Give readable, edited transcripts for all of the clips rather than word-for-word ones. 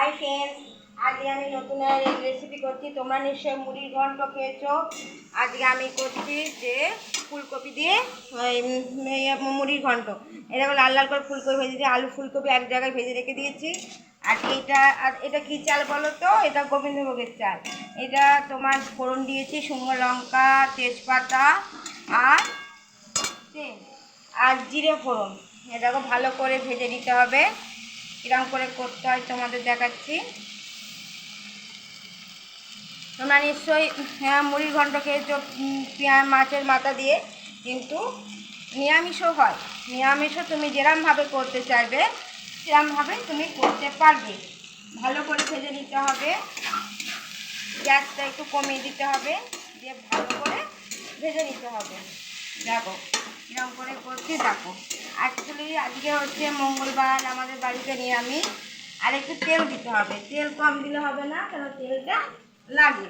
Hi friends, আজকে আমি নতুন রেসিপি করছি। তোমরা নিশ্চয়ই মুড়ির ঘন্ট খেয়েছো। আজকে আমি করছি যে ফুলকপি দিয়ে মুড়ির ঘন্ট। এরকম লাল লাল করে ফুলকপি ভেজে দিয়ে আলু ফুলকপি এক জায়গায় ভেজে রেখে দিয়েছি। আর এটা কী চাল বলো তো? এটা গোবিন্দভোগের চাল। এটা তোমার ফোড়ন দিয়েছি শুকনো লঙ্কা, তেজপাতা আর তেল আর জিরে ফোড়ন। এটাকে ভালো করে ভেজে নিতে হবে। কিরম করে করতে হয় তোমাদের দেখাচ্ছি। তোমরা নিশ্চয়ই মুড়ির ঘন্ট খেয়েছো পেঁয়াজ মাছের মাথা দিয়ে, কিন্তু নিরামিষও হয়। নিরামিষও তুমি যেরমভাবে করতে চাইবে সেরমভাবে তুমি করতে পারবে। ভালো করে ভেজে নিতে হবে, গ্যাসটা একটু কমিয়ে দিতে হবে, দিয়ে ভালো করে ভেজে নিতে হবে। দেখো কিরম করে করছি দেখো। অ্যাকচুয়ালি আজকে হচ্ছে মঙ্গলবার, আমাদের বাড়িতে নিরামিষ। আর একটু তেল দিতে হবে, তেল কম দিলে হবে না, কেন তেলটা লাগে,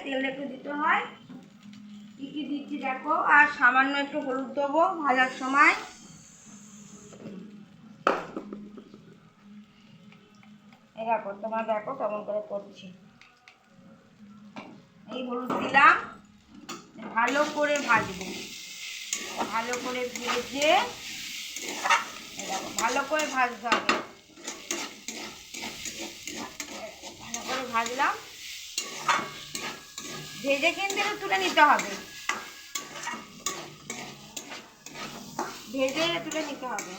তেলটা একটু দিতে হয়। কী কী দিচ্ছি দেখো। আর সামান্য একটু হলুদ দেবো ভাজার সময়। দেখো তোমার দেখো কেমন করে করছি। এই হলুদ দিলাম, ভালো করে ভাজবো। ভালো করে ভেজে দেখো, ভালো করে ভাজতে হবে। ভালো করে ভাজলাম, ভেজে কিন্তু একটু তুলে নিতে হবে। ভেজে তুলে নিতে হবে,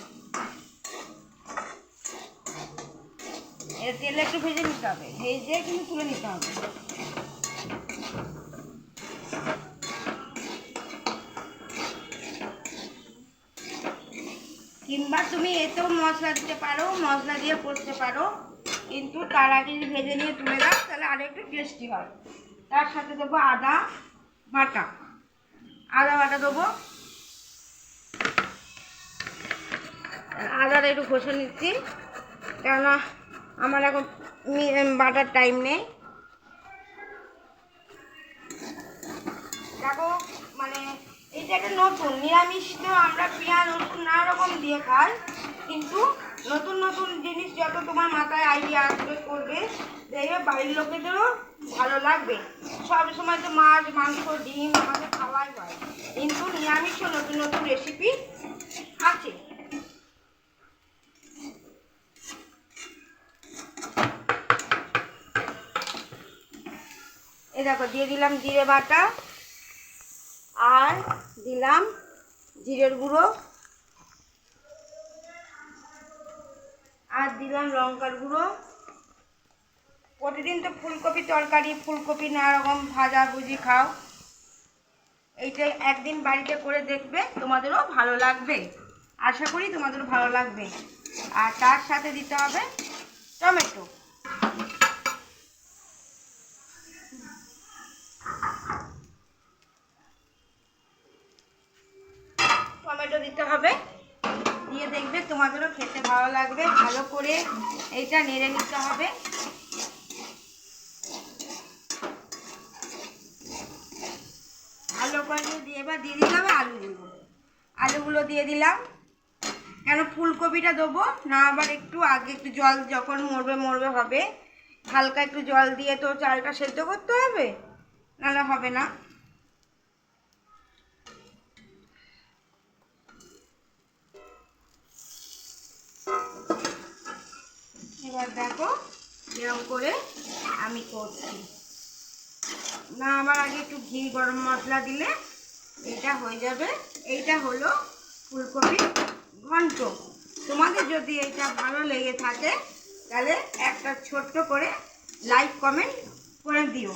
তেলে একটু ভেজে নিতে হবে, ভেজে কিন্তু তুলে নিতে হবে। কিংবা তুমি এতেও মশলা দিতে পারো, মশলা দিয়ে করতে পারো, কিন্তু তার আগে যদি ভেজে নিয়ে তুলে দাও তাহলে আরও একটু টেস্টি হয়। তার সাথে দেবো আদা বাটা। দেবো, আদাটা একটু ঘষে নিচ্ছি, কেননা আমার এখন বাটার টাইম নেই। দেখো মানে এইটা একটা নতুন নিরামিষ, তো আমরা পেঁয়াজ রসুন নানা রকম দিয়ে খাই, কিন্তু নতুন নতুন জিনিস যত তোমার মাথায় আইডিয়া আসবে করবে, দেখবে বাড়ির লোকেদেরও ভালো লাগবে। সব সময় তো মাছ মাংস ডিম আমাদের খাওয়াই হয়, কিন্তু নিরামিষও নতুন নতুন রেসিপি আছে। এ দেখো দিয়ে দিলাম জিরে বাটা, আর দিলাম জিরের গুঁড়ো, আর দিলাম লঙ্কার গুঁড়ো। প্রতিদিন তো ফুলকপি তরকারি, ফুলকপি নানা রকম ভাজা ভুজি খাও, এইটা একদিন বাড়িতে করে দেখবে, তোমাদেরও ভালো লাগবে। আশা করি তোমাদেরও ভালো লাগবে। আর তার সাথে দিতে হবে টমেটো। টমেটো দিতে হবে, দিয়ে দেখবে তোমাদেরও খেতে ভালো লাগবে। ভালো করে এইটা নেড়ে নিতে হবে। ভালো করে দিয়ে এবার দিয়ে দিতে হবে আলুগুলো দিয়ে দিলাম। কেন ফুলকপিটা দেবো না, আবার একটু আগে একটু জল যখন মরবে হবে, হালকা একটু জল দিয়ে তো চালটা সেদ্ধ করতে হবে, নাহলে হবে না। এবার দেখো এরকম করে আমি করছি না, আমার আগে একটু ঘি গরম মশলা দিলে এটা হয়ে যাবে। এইটা হলো ফুলকপি ঘন্ট। তোমাদের যদি এটা ভালো লেগে থাকে তাহলে একটা ছোট্ট করে লাইক কমেন্ট করে দিও।